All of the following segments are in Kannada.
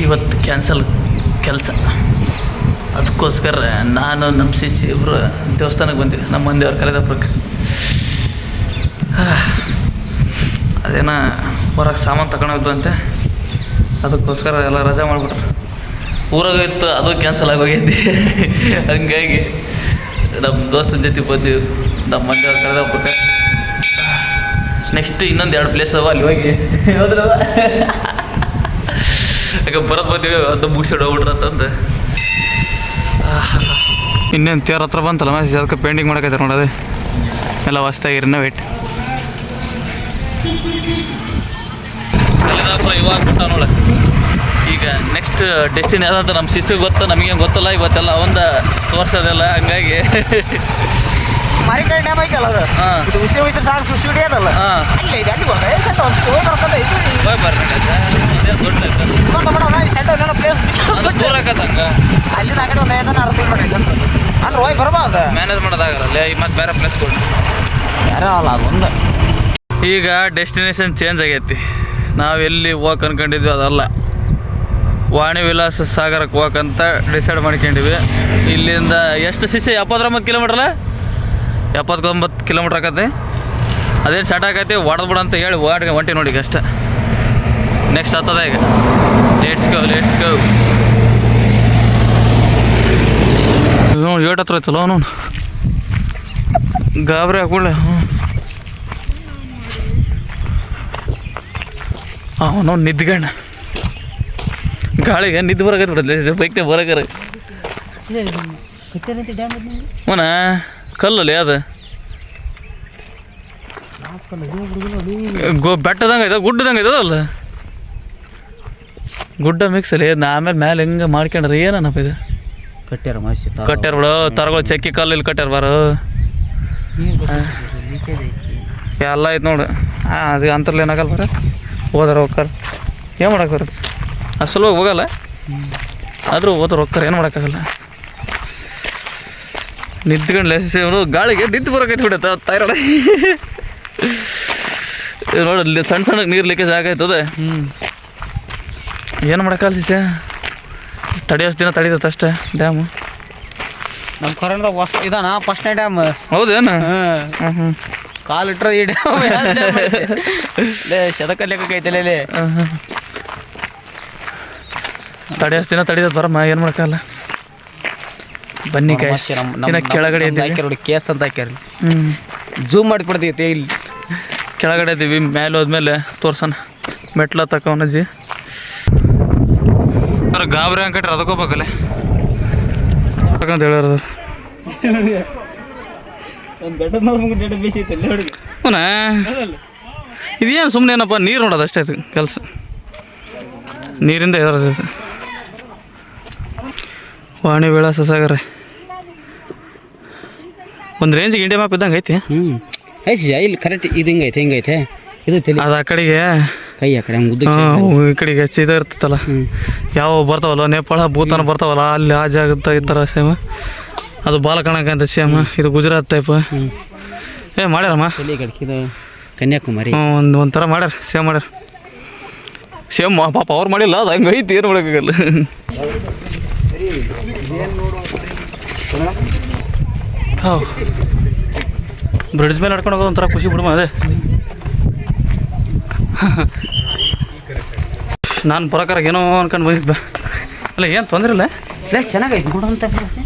ಇವತ್ತು ಕ್ಯಾನ್ಸಲ್ ಕೆಲಸ. ಅದಕ್ಕೋಸ್ಕರ ನಾನು ನಮ್ಮ ಶಿಷ್ಯ ಇಬ್ಬರು ದೇವಸ್ಥಾನಕ್ಕೆ ಬಂದೀವಿ, ನಮ್ಮ ಮಂದಿಯವ್ರು ಕರೆದಪ್ಪಕ್ಕೆ. ಅದೇನ ಹೊರಗೆ ಸಾಮಾನು ತಗೊಂಡೋಗ್ದು ಅಂತೆ, ಅದಕ್ಕೋಸ್ಕರ ಎಲ್ಲ ರಜೆ ಮಾಡಿಬಿಟ್ರು. ಊರಾಗೋಯ್ತು, ಅದು ಕ್ಯಾನ್ಸಲ್ ಆಗೋಗೈತಿ. ಹಂಗಾಗಿ ನಮ್ಮ ದೋಸ್ತನ ಜೊತೆ ಬಂದೀವಿ, ನಮ್ಮ ಮಂದಿಯವ್ರು ಕರೆದಪ್ಪಕ್ಕೆ. ನೆಕ್ಸ್ಟ್ ಇನ್ನೊಂದು 2 ಪ್ಲೇಸ್ ಅವ, ಅಲ್ಲಿ ಹೋಗಿ ಹೋದ್ರವ ಯಾಕೆ ಬರೋದು ಬಂದೀವಿ, ಅದು ಮುಗಿಸಿಡ್ ಹೋಗ್ಬಿಟ್ರಂತಂದು. ಇನ್ನೇನು ತೇರ್ ಹತ್ರ ಬಂತಲ್ಲ ಮ್ಯಾಸೇಜ್, ಅದಕ್ಕೆ ಪೇಂಟಿಂಗ್ ಮಾಡೋಕೈತಾರೆ ನೋಡೋದು ಎಲ್ಲ ಹೊಸ್ದಾಗಿ ರಿನೋವೇಟ್. ಕಲಿದಾಪುರ ಇವಾಗ ಬಿಟ್ಟ ನೋಡ. ಈಗ ನೆಕ್ಸ್ಟ್ ಡೆಸ್ಟಿನಿ ಅದಂತ ನಮ್ಮ ಶಿಸ್ಸಿಗೆ ಗೊತ್ತು, ನಮಗೇನು ಗೊತ್ತಲ್ಲ. ಇವತ್ತೆಲ್ಲ ಒಂದು ತೋರ್ಸೋದೆಲ್ಲ, ಹಂಗಾಗಿ ಮಾರಿಕಡೆ ಡ್ಯಾಮ್ ಐತಲ್ಲ ಅದು. ಹಾಂ, ಇದು ವಿಶ್ವ ಸಾಗರ ಕೃಷಿ ಅದಲ್ಲ. ಹಾಂ, ಅಲ್ಲಿ ಇದೆ, ಅಲ್ಲಿ ಹೋಗಿ ಸೆಟ್ ಹೋಗಿ ಬರ್ಕೊಂಡು ಹೋಗಿ ಸೆಟ್ ಪ್ಲೇಸ್ ದೂರ ಆಕತ್ತಂಗ. ಅಲ್ಲಿ ಆ ಕಡೆ ಒಂದು 5-6 ಕಿಲೋಮೀಟರ್ ಐತೆ ಅಂದ್ರೆ ಹೋಗಿ ಬರ್ಬೋದು. ಮ್ಯಾನೇಜ್ ಮಾಡೋದಾಗಲ್ಲ, ಈಗ ಮತ್ತೆ ಬೇರೆ ಪ್ಲೇಸ್ ಕೊಟ್ಟು ಬೇರೆ ಅಲ್ಲ ಅದೊಂದು. ಈಗ ಡೆಸ್ಟಿನೇಷನ್ ಚೇಂಜ್ ಆಗೈತಿ. ನಾವು ಎಲ್ಲಿ ಹೋಗಕ್ಕೆ ಅನ್ಕೊಂಡಿದ್ವಿ ಅದಲ್ಲ, ವಾಣಿ ವಿಲಾಸ ಸಾಗರಕ್ಕೆ ಹೋಗಕ್ಕಂತ ಡಿಸೈಡ್ ಮಾಡ್ಕೊಂಡಿವಿ. ಇಲ್ಲಿಂದ ಎಷ್ಟು ಶಿಷ್ಯ 79 ಕಿಲೋಮೀಟ್ರಲ್ಲ, 79 ಕಿಲೋಮೀಟ್ರ್ ಆಕತಿ. ಅದೇನು ಸ್ಟಾರ್ಟ್ ಆಕೈತಿ, ಹೊಡೆದು ಬಿಡು ಅಂತ ಹೇಳಿ ಹೊಂಟಿ ನೋಡಿ. ಈಗ ಅಷ್ಟೇ, ನೆಕ್ಸ್ಟ್ ಆಗ್ತದೆ ಈಗ. Let's go. ನೋಡಿ 8 ಹತ್ರ ಐತಲ್ಲ ಅವನು, ಗಾಬರಿ ಹಾಕೊಳ್ಳೆ. ಅವನು ನಿದ್ಗಣ್ಣ, ಗಾಳಿಗೆ ನಿದ್ದೆ ಬರಕೈತೆ ಬಿಡತ್ತೆ, ಬೈಕ್ನೇ ಬರಕರ. ಅವನ ಕಲ್ಲಲ್ಲಿ ಅದು ಬೆಟ್ಟದಂಗೆ ಐತೆ, ಗುಡ್ಡದಂಗೆ ಐತದಲ್ಲ, ಗುಡ್ಡ ಮಿಕ್ಸಲ್ಲಿ. ಆಮೇಲೆ ಮೇಲೆ ಹಿಂಗೆ ಮಾಡ್ಕೊಂಡ್ರೆ ಏನಪ್ಪ ಇದು ಕಟ್ಟ್ಯಾರ ಬಿಡು, ತರಗಳು ಚಕ್ಕಿ ಕಲ್ಲು ಇಲ್ಲಿ ಕಟ್ಟ್ಯಾರ ಬಾರು ಎಲ್ಲ ಐತೆ ನೋಡು. ಅದು ಅಂತರ್ಲಿ ಏನಾಗಲ್ಲ ಬರ, ಹೋದಾರ ಹೋಗ್ತಾರ, ಏನು ಮಾಡಕ್ಕೆ ಬರುತ್ತೆ. ಅಸಲು ಹೋಗಲ್ಲ, ಆದರೂ ಹೋದ್ರೆ ಹೋಗ್ತಾರೆ, ಏನು ಮಾಡೋಕ್ಕಾಗಲ್ಲ. ನಿಂತ್ಕೊಂಡು ಲೆಸನು ಗಾಳಿಗೆ ನಿಂತು ಬರೋಕೈತಿ ಬಿಡುತ್ತೆ ತೈರಾಡ. ನೋಡಿ ಸಣ್ಣ ನೀರು ಲೀಕೇಜ್ ಆಗೈತದ. ಏನು ಮಾಡೋಕ್ಕಲ್ಲ ಶಿಷ್ಯ, ತಡೆಯೋಷ್ಟು ದಿನ ತಡೀತೈತೆ ಅಷ್ಟೇ ಡ್ಯಾಮು. ನಮ್ಮ ಕೊರೋನಾದಾಗ ಇದಾನ ಫಸ್ಟ್ನೇ ಡ್ಯಾಮ್. ಹೌದೇನು? ಹ್ಞೂ ಕಾಲಿಟ್ರೆ ಈ ಡ್ಯಾಮ್ ಶತಕ ಲೆಕ್ಕೈತಲ್ಲ ಇಲ್ಲಿ. ತಡೆಯೋಷ್ಟು ದಿನ ತಡೀತದೆ ಬರಮ್ಮ, ಏನು ಮಾಡೋಕ್ಕಲ್ಲ. ಬನ್ನಿ ಕ್ಯಾಶ್ ಕೆಳಗಡೆ ನೋಡಿ ಕೇಸ್ ಅಂತ ಹಾಕ್ಯಾರ. ಜೂಮ್ ಮಾಡಿ ಕೊಡ್ತೈತೆ. ಇಲ್ಲಿ ಕೆಳಗಡೆ ಇದ್ದೀವಿ, ಮೇಲೆ ಹೋದ್ಮೇಲೆ ತೋರ್ಸೋಣ. ಮೆಟ್ಲ ತಕೊಂಡಜ್ಜಿ ಅವ್ರ ಗಾಬರಿ ಅಂಕಟ್ರೆ ಅದಕ್ಕೋಬೇಕಲ್ಲೇ ಅಂತ ಹೇಳೋರು. ಅವನ ಇದೇನು ಸುಮ್ಮನೆ ಏನಪ್ಪ, ನೀರು ನೋಡೋದು ಅಷ್ಟೇ ಅದು ಕೆಲಸ, ನೀರಿಂದ ಇರೋದು. ವಾಣಿ ವಿಳಾಸ ಸಾಗರ ಒಂದು ರೇಂಜಿಗೆ ಇಂಡಿಯಾ ಮ್ಯಾಪ್ ಇದ್ದಂಗೆ ಐತಿ. ಇಲ್ಲಿ ಕರೆಕ್ಟ್ ಇದು ಹಿಂಗೈತೆ ಇದು ಅದು ಆ ಕಡೆಗೆ ಕೈ ಆ ಕಡೆ ಈ ಕಡೆಗೆ ಇದು ಇರ್ತೈತಲ್ಲ, ಯಾವ ಬರ್ತಾವಲ್ಲ ನೇಪಾಳ ಭೂತಾನ ಬರ್ತಾವಲ್ಲ, ಅಲ್ಲಿ ಆ ಜಾಗದ ಈ ಥರ ಸೇಮ್. ಅದು ಬಾಲಕಣಕ ಸೇಮ್, ಇದು ಗುಜರಾತ್ ಟೈಪ್. ಮಾಡ್ಯಾರಮ್ಮ ಇದು ಕನ್ಯಾಕುಮಾರಿ ಒಂಥರ ಮಾಡ್ಯಾರ, ಸೇಮ್ ಮಾಡ್ಯಾರ. ಸೇಮ್ ಪಾಪ ಅವ್ರು ಮಾಡಿಲ್ಲ, ಅದು ಹಂಗೆ ಐತಿ, ಏನು ಮಾಡೋಕ್ಕಾಗಲ್ಲ. ಹೌದು, ಬ್ರಿಡ್ಜ್ ಮೇಲೆ ನಡ್ಕೊಂಡು ಹೋಗೋದು ಒಂಥರ ಖುಷಿ ಬಿಡಮ್ಮ. ಅದೇ ನಾನು ಬರೋಕಾರ ಏನೋ ಅನ್ಕೊಂಡು ಬಂದಿದ್ದೆ, ಅಲ್ಲ ಏನು ತೊಂದರೆ ಇಲ್ಲ, ಪ್ಲೇಸ್ ಚೆನ್ನಾಗೈತೆ ನೋಡೋಂಥ ಪ್ಲೇಸ್.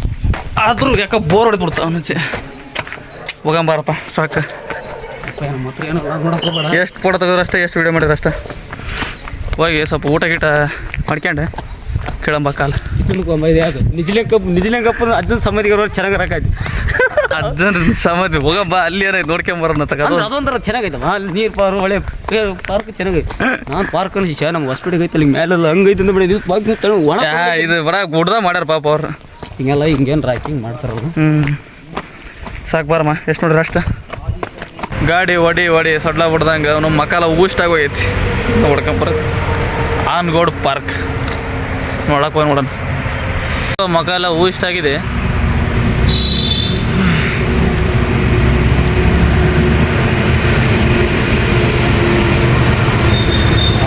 ಆದರೂ ಯಾಕೆ ಬೋರ್ ಹೊಡೆದ್ಬಿಡ್ತ ಅವನುಚೆ. ಹೋಗಂಬಾರಪ್ಪ ಸಾಕು. ಎಷ್ಟು ಫೋಟೋ ತೆಗೆದ್ರೆ ಅಷ್ಟೇ, ಎಷ್ಟು ವೀಡಿಯೋ ಮಾಡಿದ್ರೆ ಅಷ್ಟೇ. ಹೋಗಿ ಸ್ವಲ್ಪ ಊಟ ಗೀಟ ಮಾಡ್ಕೊಂಡೆ ಕೇಳಂಬ ಕಾಲ. ನಿಜಲಿಂಗಪ್ಪ ಅಜ್ಜನ ಸಮಾಧಿಗೆ ಚೆನ್ನಾಗಿ ರಾಕಾಯ್ತು. ಅಜ್ಜನ ಸಮಾಧಿ ಹೋಗಬ್ಬ, ಅಲ್ಲಿ ಏನಾಯ್ತು ನೋಡ್ಕೊಂಬರೋಣ ತಗೋದು. ಅದೊಂಥರ ಚೆನ್ನಾಗೈತಮ್ಮ, ಅಲ್ಲಿ ನೀರು ಪಾರು ಒಳ್ಳೆ ಪಾರ್ಕ್ ಚೆನ್ನಾಗೈತೆ. ನಾನು ಪಾರ್ಕ್ ಅನಿಸಿ ನಮ್ಮ ಹಾಸ್ಪಿಟಲ್ ಐತೆ, ಅಲ್ಲಿ ಮೇಲೆಲ್ಲ ಹಂಗೈತೆ ಅಂತ ಬಿಡಿ. ಪಾರ್ಕ್ ಒಣ ಇದು ಬಡ ಗುಡ್ದ ಮಾಡ್ಯಾರ ಪಾಪ ಅವ್ರು, ಹಿಂಗೆಲ್ಲ ಹಿಂಗೇನು ರಾಕಿಂಗ್ ಮಾಡ್ತಾರಲ್ಲ. ಸಾಕು ಬಾರಮ್ಮ, ಎಷ್ಟು ನೋಡ್ರಿ ಅಷ್ಟ. ಗಾಡಿ ಹೊಡಿ ಸೊಡ್ಲ ಬಿಡ್ದಂಗೆ ಅವನು ಮಕಾಲ ಊಷ್ಟಾಗೋಗೈತಿ. ಹೊಡ್ಕೊಂಬರತ್ತೆ ಆನ್ಗೋಡ್ ಪಾರ್ಕ್ ನೋಡಕ್ಕೆ ಹೋಗಿ ನೋಡೋಣ. ಮಕಾಲ ಊಷ್ಟಾಗಿದೆ.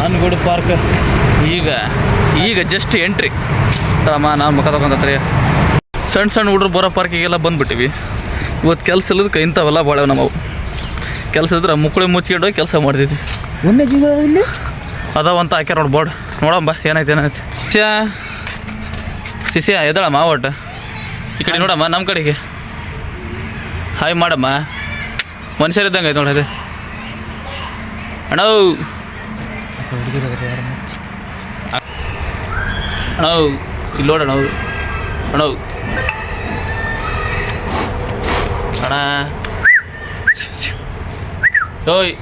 ಆನ್ಗೋಡ್ ಪಾರ್ಕ್ ಈಗ ಈಗ ಜಸ್ಟ್ ಎಂಟ್ರಿ ತಮ್ಮ ನಾವು ಮುಖ ತಗೊಂಡ್ರಿ ಸಣ್ಣ ಸಣ್ಣ ಹುಡ್ರು ಬರೋ ಪಾರ್ಕಿಗೆಲ್ಲ ಬಂದುಬಿಟ್ಟಿವಿ. ಇವತ್ತು ಕೆಲಸ ಇಲ್ಲದಕ್ಕೆ ಇಂಥವೆಲ್ಲ ಭಾಳ ನಮ್ಮವು ಕೆಲಸ ಇದ್ರೆ ಮುಕ್ಕಳಿ ಮುಚ್ಕೊಂಡು ಹೋಗಿ ಕೆಲಸ ಮಾಡ್ತಿದ್ವಿ. ಒಮ್ಮೆ ಜೀವ ಇಲ್ಲಿ ಅದಾವಂತ ಹಾಕ್ಯಾರ ನೋಡಿ ಬೋರ್ಡ್ ನೋಡಂಬ ಏನಾಯ್ತು ಶಿಷ್ಯ ಎದಳಮ್ಮ ಒಟ್ಟು ಈ ಕಡೆ ನೋಡಮ್ಮ ನಮ್ಮ ಕಡೆಗೆ ಹಾಯ್ ಮಾಡಮ್ಮ ಮನುಷ್ಯರಿದ್ದಂಗೆ ಆಯ್ತು ನೋಡಿ ಅದೇ ಅಣ್ಣ ಅಣ್ಣ ಇಲ್ಲಿ ನೋಡೋಣ ಅಣ್ಣ ಅಣ್ಣ ಓಯ್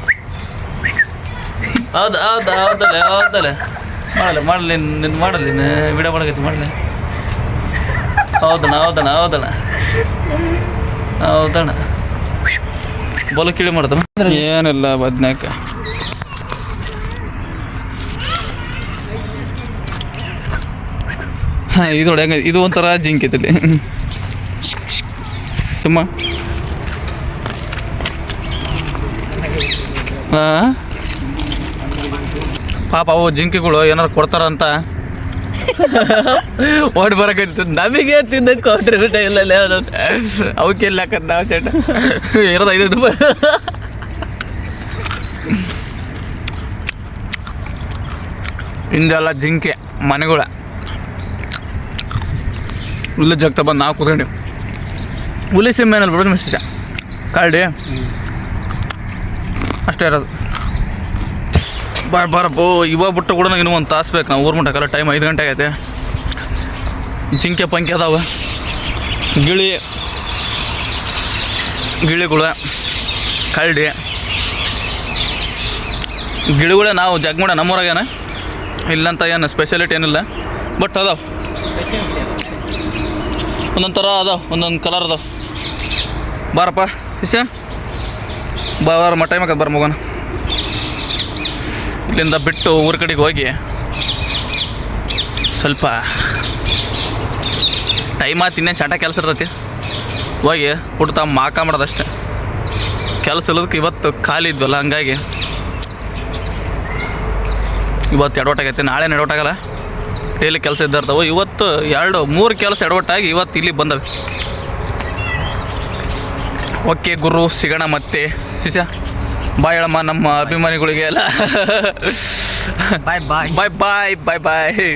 ಹೌದಲ್ಲ ಮಾಡಲಿ ನಿನ್ನ ಮಾಡಲಿ ವಿಡಿಯೋ ಮಾಡಕೈತಿ ಮಾಡಲಿ ಹೌದಣ್ಣ ಬಲು ಕಿಳಿ ಮಾಡ್ತಾನ ಏನಿಲ್ಲ ಬದ್ನಾಕ ಹಾಂ ಇದು ನೋಡಿ ಹೆಂಗೆ ಇದು ಒಂಥರ ಜಿಂಕೈತಲ್ಲಿ ತುಂಬ ಹಾಂ ಪಾಪ ಅವು ಜಿಂಕಿಗಳು ಏನಾರು ಕೊಡ್ತಾರಂತ ಓಡಿ ಬರಕೈತಿ ನಮಗೆ ತಿನ್ನಕ್ಕೆ ಕೊಟ್ರೆ ಇಲ್ಲ ಅವಕ್ಕೆ ಹಾಕದ್ ನಾವು ಸೆಟ್ ಇರೋದು 5 ರೂಪಾಯಿ ಹಿಂದೆಲ್ಲ ಜಿಂಕೆ ಮನೆಗಳ ಹುಲ್ಲು ಜಗ್ತ ಬಂದು ನಾವು ಕೂತ್ಕೊಂಡಿ ಹುಲಿ ಸಿಮ್ಮೇನಲ್ಲಿ ಬಿಡೋದು ಮಿಸ್ಟ ಕಾಲ್ಡಿ ಅಷ್ಟೇ ಇರೋದು ಬಾರಪ್ಪೋ ಇವಾಗ ಬಿಟ್ಟು ಕೂಡ ಇನ್ನೂ ಒಂದು ತಾಸು ಬೇಕು ನಾವು ಊರು ಮುಟ್ಟಕ್ಕಲ್ಲ ಟೈಮ್ 5 ಗಂಟೆ ಆಗೈತೆ ಜಿಂಕೆ ಪಂಕೆ ಅದಾವೆ ಗಿಳಿಗಳು ಕಳ್ಳಿ ಗಿಳಿಗಳೇ ನಾವು ಜಗ್ಮೂಡ ನಮ್ಮೂರಾಗೇನ ಇಲ್ಲಂತ ಏನು ಸ್ಪೆಷಾಲಿಟಿ ಏನಿಲ್ಲ ಬಟ್ ಅದಾವೆ ಒಂದೊಂದು ಥರ ಅದಾವೆ ಒಂದೊಂದು ಕಲರ್ ಅದಾವೆ ಬಾರಪ್ಪ ಇಸ ಬಾರ ಟೈಮ್ ಆಗತ್ತೆ ಬರ ಮಗನ ಇಲ್ಲಿಂದ ಬಿಟ್ಟು ಊರ ಕಡೆಗೆ ಹೋಗಿ ಸ್ವಲ್ಪ ಟೈಮ್ ಆಯ್ತು ಇನ್ನೇನು ಶಾಟ ಕೆಲಸ ಇರ್ತೈತಿ ಹೋಗಿ ಪುಟ್ಟ ಮಾಕ ಮಾಡೋದಷ್ಟೆ ಕೆಲಸ ಇಲ್ಲದಕ್ಕೆ ಇವತ್ತು ಖಾಲಿ ಇದ್ವಲ್ಲ ಹಂಗಾಗಿ ಇವತ್ತು ಎಡವಟ್ಟಾಗೈತೆ ನಾಳೆ ಎಡವಟ್ಟಾಗಲ್ಲ ಡೈಲಿ ಕೆಲಸ ಇದ್ದಾರ್ತಾವೆ ಇವತ್ತು 2-3 ಕೆಲಸ ಎಡವಟ್ಟಾಗಿ ಇವತ್ತು ಇಲ್ಲಿ ಬಂದವೆ ಓಕೆ ಗುರು ಸಿಗೋಣ ಮತ್ತೆ ಶಿಷ್ಯ ಬಾಯ್ ಹೇಳಮ್ಮ ನಮ್ಮ ಅಭಿಮಾನಿಗಳಿಗೆ ಎಲ್ಲ ಬಾಯ್ ಬಾಯ್ ಬಾಯ್ ಬಾಯ್ ಬಾಯ್ ಬಾಯ್